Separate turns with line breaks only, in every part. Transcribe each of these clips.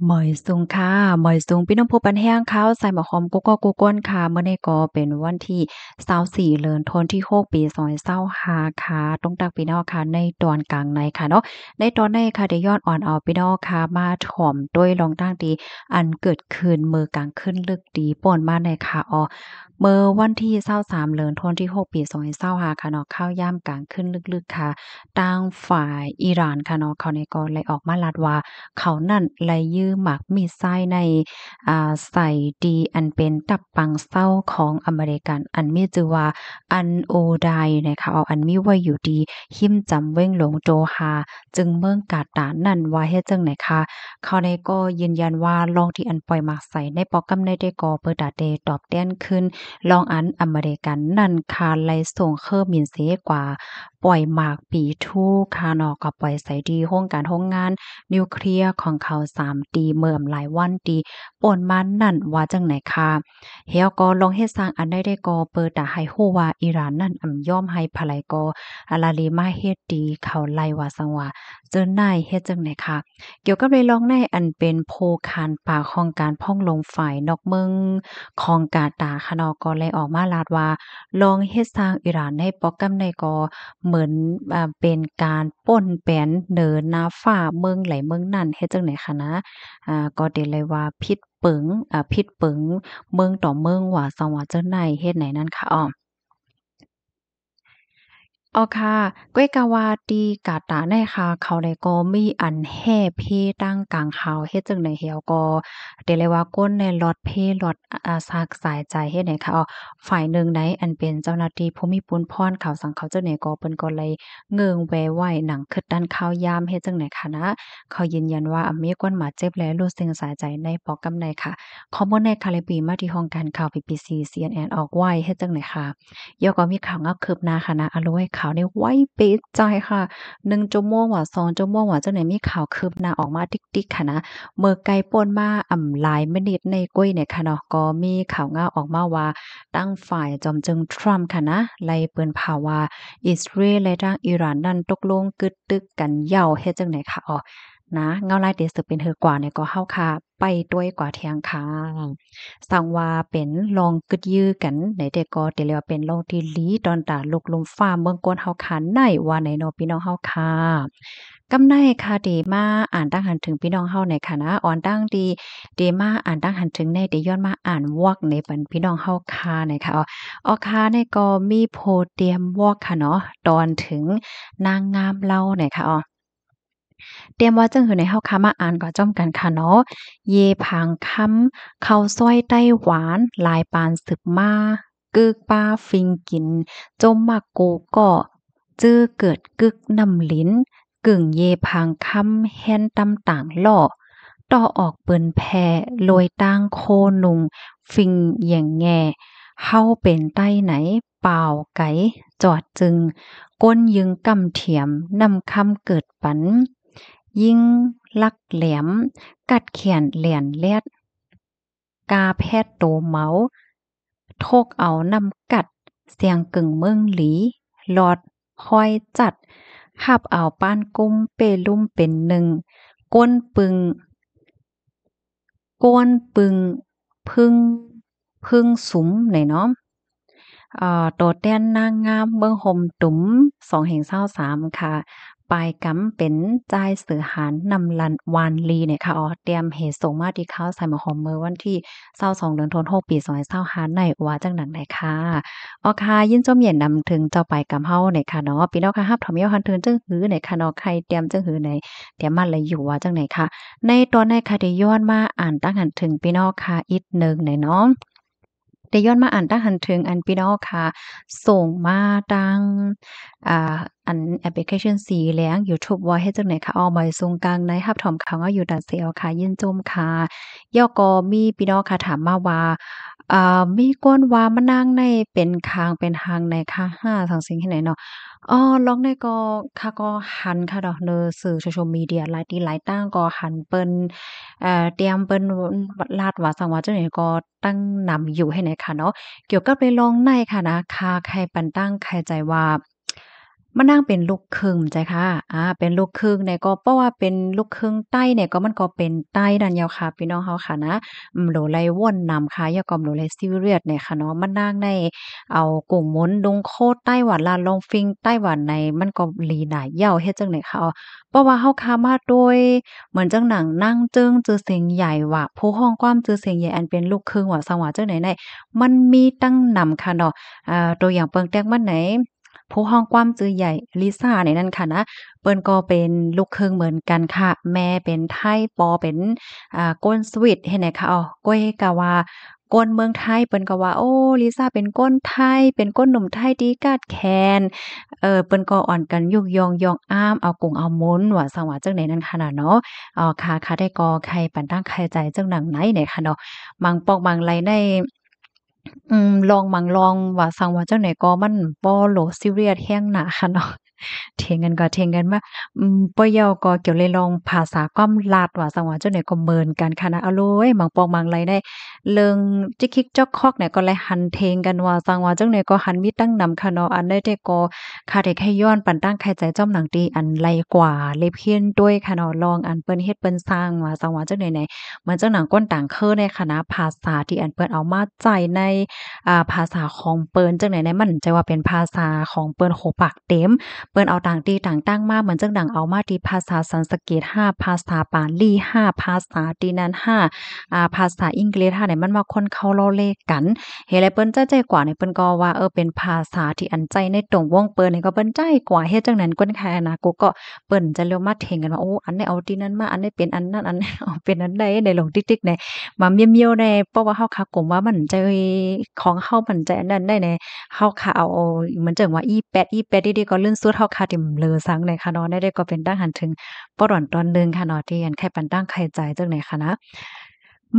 หมอยซุงค่ะหมอยซุงพี่น้องผู้ปันแห้งข้าวใส่หมอหอมกุ๊กก๊อกกุ๊กก้นค่ะเมื่อนี้ก็เป็นวันที่24เดือนธันวาคมที่6ปี2025ค่ะต้องตักพี่น้องค่ะในตอนกลางในค่ะเนาะในตอนในค่ะได้ย้อนอ่อนเอาพี่น้องค่ะมาถ่อมด้วยลองตั้งดีอันเกิดขึ้นมื้อกลางคืนลึกดีป่นมาในค่ะเมื่อวันที่23เดือนธันวาคมที่6ปี2025ค่ะเนาะข้าวยามกลางคืนลึกๆค่ะทางฝ่ายอิหร่านค่ะเนาะเขาเนี่ยก็เลยออกมาลัดว่า เขานั่นไลยื้อหมากมีดไส้ในใส่ดีอันเป็นตับปังเศร้าของอเมริกันอันมีชื่อว่าอันโอไดนะคะเอาอันมีไว้อยู่ดีหิมจำเว้งหลงโจฮาจึงเมืองกาตาร์นั่นว่าเฮ็ดจังไหนคะเขาได้ก็ยืนยันว่าลองที่อันปล่อยหมากใส่ในปอกกำในได้ก่อเปิดดาเดตอบแต้นขึ้นลองอันอเมริกันนั่นคาไลส่งเคอร์มินเสกว่าปล่อยหมากปีทู่คานอก็ปล่อยใส่ดีโรงการโรงงาน นิวเคลียร์ของเขา3ตีเมื่อหลายวันตีป่นมานั่นว่าจังไหนค่ะเฮาก็ลองเฮ็ดสร้างอันใดได้ก็เปิดตาให้ฮู้ว่าอิหร่านนั่นยอมให้ภลัยก็อาลาลีมาเฮ็ดดีเขาไล่ว่าซังว่าเจิ้นนายเฮ็ดจังไหนค่ะเกี่ยวกับเรื่องลองในอันเป็นโพคานป่าของการพ่องลงฝ่ายนอกเมืองของกาตาร์ค่ะเนาะก็เลยออกมาลาดว่าลองเฮ็ดสร้างอิหร่านในโปรแกรมใดก็เหมือนเป็นการป้นแปนเหนินนาฟ้าเมืองไหลเมืองนั่นเฮ็ดจั่งใดคะนะก็ได้เลยว่าพิษเปิงพิษเปิงเมืองต่อเมืองว่าซั้นว่าจั่งใดเฮ็ดไหนนั่นค่ะอ้อ อ๋อค่ะก้วยกาวาตีกาตาในค่ะเขาได้ก็มีอันแห่เพตั้งกลางเขาเฮ็ดจั่งใดเหี่ยวก็ได้เลยว่าก้นในล็อตเพล็อตซักสายใจเฮ็ดให้ค่ะฝ่ายหนึ่งในอันเป็นเจ้าหน้าที่ภูมิพลพรเขาสังเขาเจ้าไหนก็เปิ้นก็เลยเงิงแวไว้หนังคึดด้านข้าวยามเฮ็ดจั่งใดค่ะนะเขายืนยันว่ามีคนบาดเจ็บและรู้สึกสายใจในปอกกำในค่ะข้อมูลในคาลิปีมาที่ห้องการข่าว BBC CNN ออกไว้เฮ็ดจั่งใดค่ะ เดี๋ยวก็มีข่าวงาคืบหน้าค่ะนะอะโลให้ข่าวนี่ไวเป๊ะใจค่ะ1ชั่วโมงว่า2ชั่วโมงว่าจังไหนมีข่าวคืบหน้าออกมาติ๊กๆค่ะนะเมื่อไกลป่นมาหลายมินิตในกุ้ยเนี่ยค่ะเนาะก็มีข่าวงาออกมาว่าตั้งฝ่ายจอมจึงทรัมป์ค่ะนะไล่เปิ้นข่าวว่าอิสราเอลและทางอิหร่านนั้นตกลงกึดตึกกันเหย้าเฮ็ดจังได๋ค่ะนะเงาลายเตสืบเป็นเฮือกว่าเนี่ยก็เฮาค่ะไปด้วยกว่าเที่ยงค่ะสั่งว่าเป็นลองกึดยื้อกันไหนแต่ก็แต่เรียกว่าเป็นลองที่ลีตอนตาลุกลมฟ้าเมืองกวนเฮาค่ะในว่าไหนเนาะพี่น้องเฮาค่ะกำไนค่ะเดมาอ่านตั้งหันถึงพี่น้องเฮาในค่ะนะอ่อนตั้งดีเดมาอ่านตั้งหันถึงในเดย้อนมาอ่านวอกในปันพี่น้องเฮาค่ะในค่ะค่ะในก็มีโพเดียมวอกค่ะเนาะตอนถึงนางงามเล่าในค่ะเตรียมว่าจังหือในเฮาค่ะมาอ่านก็จ้อมกันค่ะเนาะเยผางค่ำข้าวซอยไต้หวานลายปานสึกมากึกป้าฟิงกินจมมักโกก็จื้อเกิดกึกน้ำลิ้นกึ่งเยพางค่ำแฮ่นตำต่างล่อต่อออกเปิ้นแพ่โรยตั้งโคนุงฟิงแหย่งแง่เฮาเป็นใต้ไหนเปล่าไก่จอดจึงก้นยึงกำเถียมนำคำเกิดปัน ยิ่งลักแหลมกัดแขนแหลนแลดกาแพทย์โตเมาโทกเอานำกัดเสียงกึ่งเมืองหลีหลอดคอยจัดหับเอาป้านกุ้มเปลุ่มเป็นหนึ่งก้นปึงก้นปึงพึ่งพึ่งสุมไหนเนาะ โตแต้นนางงามเมืองห่มตุ๋ม2/23ค่ะปลายกำเป็นจ่ายสือหารนำลันวานลีเนี่ยค่ะเตรียมเหตุส่งมาที่เขาใส่มาหอมเมื่อวันที่22เดือนธันวาคมปี2025ในว่าจังดังใดค่ะค่ะยินจมเย็นนำถึงเจ้าปลายกำเฮาเนี่ยค่ะเนาะพี่น้องค่ะฮับถอมเยาหันเทินจึงหือเนี่ยค่ะเนาะใครเตรียมจึงหือไหนเตรียมมาเลยอยู่ว่าจังไหนค่ะในตอนในค่ะได้ย้อนมาอ่านตั้งหันถึงพี่น้องค่ะอีกหนึ่งหน่อยเนาะ ได้ย้อนมาอ่านตั้งหันถึงอันพี่น้องค่ะส่งมาดังอ่าอันแอปพลิเคชันสีแหลงยูทูบว่าเฮ็ดจังไหนคะใหม่ทรงกลางในรับถอมข่าวว่าอยู่ดัดเซลค่ะยินจมค่ะย่อก็มีพี่น้องค่ะถามมาว่ามีก้นว่ามานั่งในเป็นคางเป็นหางในค่ะทางสิ่งที่ไหนเนาะลองได้ก็ค่ะก็หันค่ะดอกเนอสื่อ Social Media หลายที่หลายตั้งก็หันเปิ้นเตรียมเปิ้นลาดว่าสังว่าจังไหนก็ตั้งนำอยู่ให้ไหนค่ะเนาะ เกี่ยวกับในลองในค่ะนะคาใครปันตั้งใครใจว่า มันนางเป็นลูกครึ่งใจค่ะเป็นลูกครึ่งเนี่ยก็เพราะว่าเป็นลูกครึ่งใต้เนี่ยก็มันก็เป็นใต้นั่นแหยวค่ะพี่น้องเฮาค่ะนะโหลไลว่นนำค่ะยาก็โหลไลซีเรียสเนี่ยค่ะเนาะมันนางในเอากุ่งม้นดงโคดไต้หวันลาลองฟิงไต้หวันในมันก็หลีหน่ายเหย้าเฮ็ดจังได๋คะเพราะว่าเฮาคามาโดยเหมือนจังหนังนั่งจึ้งจือเสียงใหญ่ว่ะผู้ฮ้องความจือเสียงใหญ่อันเป็นลูกครึ่งว่าสังว่าจังไหนในมันมีตั้งนำค่ะเนาะตัวอย่างเปิงแตกมันไหน ผู้ฮ้องกว้ามจือใหญ่ลิซ่าเนี่ยนั่นค่ะนะเปิ้นก็เป็นลูกครึ่งเหมือนกันค่ะแม่เป็นไทปอเป็นก้นสวิตเฮ็ดไหนคะอ้อก้อยก็ว่าก้นเมืองไทยเปิ้นก็ว่าโอ้ลิซ่าเป็นก้นไทยเป็นก้นหนุ่มไทยดีกาดแคนเปิ้นก็อ่อนกันยุกยองยองอ้ามเอากงเอาม้นว่าสังว่าจังได๋นั่นค่ะน่ะเนาะค่ะได้ก็ใครปันตั้งใครใจจังหนังไหนเนี่ยค่ะเนาะมังปอกมังไหลใน ลองหมั่งลองว่าซังว่าจั่งใดก็มันบ่โลซีเรียสแรงหน้าค่ะเนาะเถียงกันก็เถียงกันมาบ่ยาวก็เกี่ยวเลยลองภาษาความลัดว่าซังว่าจั่งใดก็เหมินกันค่ะนะอะโลยหมั่งปองหมั่งไหลได้เริงจิกคิกจ๊อกคอกเนี่ยก็เลยหันเทงกันว่าซังว่าจั่งใดก็หันมีตั้งนำค่ะเนาะอันใดแต่ก็ค่ะได้แค่ย้อนปันตั้งใครใจจ้อมหนังดีอันไลกว่าเลยเพี้ยนด้วยค่ะเนาะลองอันเปิ้นเฮ็ดเปิ้นสร้างว่าซังว่าจั่งใดๆเหมือนจังหนังก้นต่างเคอในคณะภาษาที่อันเปิ้นเอามาใจใน ภาษาของเปิ้นจังได๋แหน่มันจะว่าเป็นภาษาของเปิ้นโหปากเต็มเปิ้นเอาต่างที่ต่างตั้งมาเหมือนจังดังเอามาที่ภาษาสันสกฤต5ภาษาปาลี5ภาษาที่นั้น5ภาษาอังกฤษ5เนี่ยมันมาคนเข้าล้อเลขกันเฮ็ดให้เปิ้นใจใจกว่าเนี่ยเปิ้นก็ว่าเป็นภาษาที่อันใจในตรงวงเปิ้นนี่ก็เปิ้นใจกว่าเฮ็ดจังนั้นก้นแค่นะกูก็เปิ้นจะเรียกมาเถียงกันว่าโอ้อันนี้เอาที่นั้นมาอันนี้เป็นอันนั้นอันนี้เอาเป็นอันใดได้ลงติ๊กๆใน มาเมี่ยวๆแน่เพราะว่าเฮาคักกมว่ามันใจของเฮามันใจอันนั้นได้แน่เฮาคะเอาเหมือนจั่งว่าอีแปดดีๆก็ลื่นสุดเฮาคาติมเลอซังในค่ะเนาะได้ก็เป็นดังหันถึงปอดอนตอนหนึ่งค่ะเนาะที่อันไข่ปันตั้งไข่ใจจังไหนค่ะนะ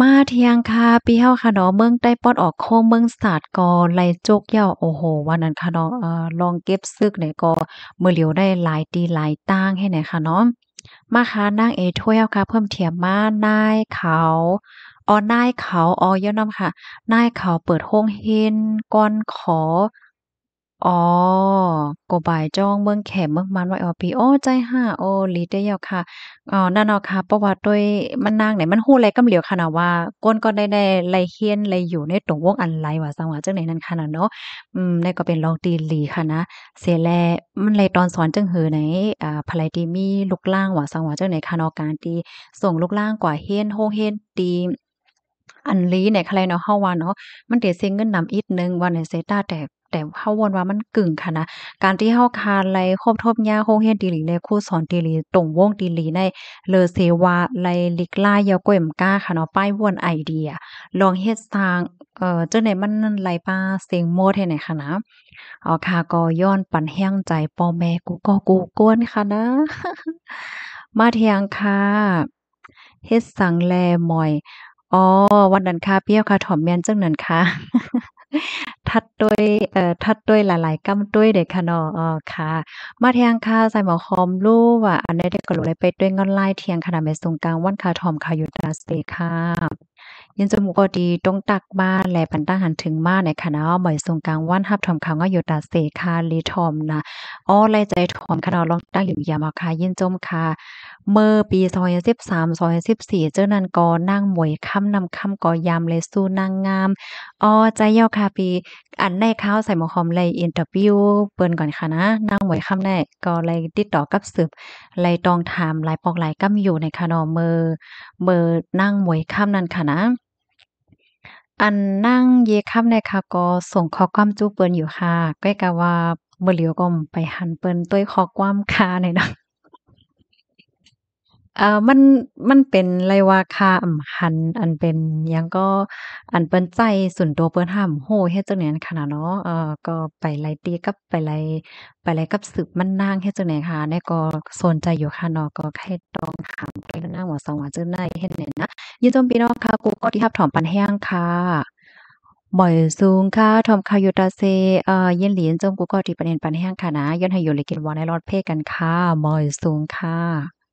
มาเที่ยงค่ะปีเฮาค่ะเนาะเมืองใต้ปอดออกโค้งเมืองศาสตร์ก็ไหลโจกเหย้าโอ้โฮวันนั้นค่ะเนาะลองเก็บซึกเนี่ยก็มื้อเหลียวได้หลายตีหลายต่างให้แหน่ค่ะเนาะ มาค่ะนางเอถ้วยเอาค่ะเพิ่มเติมมานายเขานายเขาย่อนำค่ะนายเขาเปิดโรงเรียนก่อนขออ๋อก็บ่ายจ้องเมืองแขมเมืองมันไว้ปีใจฮ้าหลีเตเหยาค่ะนั่นเนาะค่ะเพราะว่าด้วยมันนางเนี่ยมันฮู้ไรกำเหลียวค่ะน่ะว่าก้นก็ได้ไลเฮียนไลอยู่ในตรงวงอันไลว่าซังว่าจังได๋นั่นค่ะน่ะเนาะนั่นก็เป็นรองตีหลีค่ะนะ เสร็จแล้วมันเลยตอนสอนจังหือไหนภายที่มีลูกล่างว่าสังว่าจังไหนคะเนาะการที่ส่งลูกล่างกว่าเรียนโรงเรียนดีอันนี้เนี่ยค่ะแลเนาะเฮาว่าเนาะมันได้เสียเงินนำอีกหนึ่งว่าในเซตาแต่เฮาวนว่ามันกึ่งค่ะนะการที่เฮาคานไลครบทบยาโรงเรียนดีหลีในครูสอนดีหลีตรงวงดีหลีในเลอเซวาไลลิกลายาก้อยมก้าค่ะเนาะป้ายว่นไอเดียลองเฮ็ดสร้างจังได๋มันไหลป้าเสียงโมดให้ไหนค่ะนะ ค่ะก็ย้อนปันแห้งใจพ่อแม่กูก็กูกวนค่ะนะมาเที่ยงค่ะเฮ็ดสังแลหม่อยอ๋อวันนั้นค่ะเปรี้ยวค่ะถ่อมแม่นจังนั้นค่ะทัดด้วยทัดด้วยหลายๆกำด้วยเด้อค่ะเนาะค่ะมาเที่ยงค่ะใส่หมอคอมรู้ว่าอันใดๆก็รู้เลยไปด้วยเงินลายเที่ยงขนาดแม่สงกรานต์วันค่ะถ่อมค่ะอยู่ตาเซค่ะ ยินจมูกก็ดีตรงตักบ้านแลปันตั้งหันถึงมาในคณะหมอยทรงกลางวันรับถอมเขาวก็อยู่ตาเสคาลีทอมนะไล่ใจถอมคณะลองตั้งอยู่ยามเอาค่ะยินจมค่ะเมื่อปี2013 2014เจ้านั้นก็นางหมวยค่ำนำค่ำก็ยามเลยสู้นางงามใจเย้าค่ะปีอันในข้าวใส่หมอหอมเลยอินเตอร์วิวเปิ้นก่อนค่ะนะนางหมวยค่ำแน่ก็เลยติดต่อกับสืบเลยต้องถามหลายปอกหลายกำอยู่ในคะเนาะเมื่อนั่งหมวยค่ำนั้นค่ะนะ อันนั่งเยค่ำเนี่ยค่ะก็ส่งข้อความจู้เปิ้นอยู่ค่ะก็กะว่าบ่เหลียวก็ไปหันเปิ้นด้วยข้อความค่ะหน่อยเนาะมันเป็นไรว่าค่าหันอันเป็นหยังก็อันเปิ้นใจส่วนตัวเปิ้นห้ามโฮเฮ็ดจั่งใดขนาดเนาะก็ไปไล่ตีกับไปไล่กับสืบมันนางเฮ็ดจั่งใดค่ะเนี่ยก็สนใจอยู่ค่ะเนาะก็แค่ต้องถามไปนางว่าสองว่าจั่งใดเฮ็ดแหน่นะยินจมพี่น้องค่ะกูก็ที่รับถอมปันแห้งค่ะบ่อยสูงค่ะทอมคายุตาเซเย็นหลีนจมกูก็ที่ประเด็นปันแห้งค่ะนะย้อนให้อยู่เลยกินวอในรอดเพกันค่ะบ่อยสูงค่ะ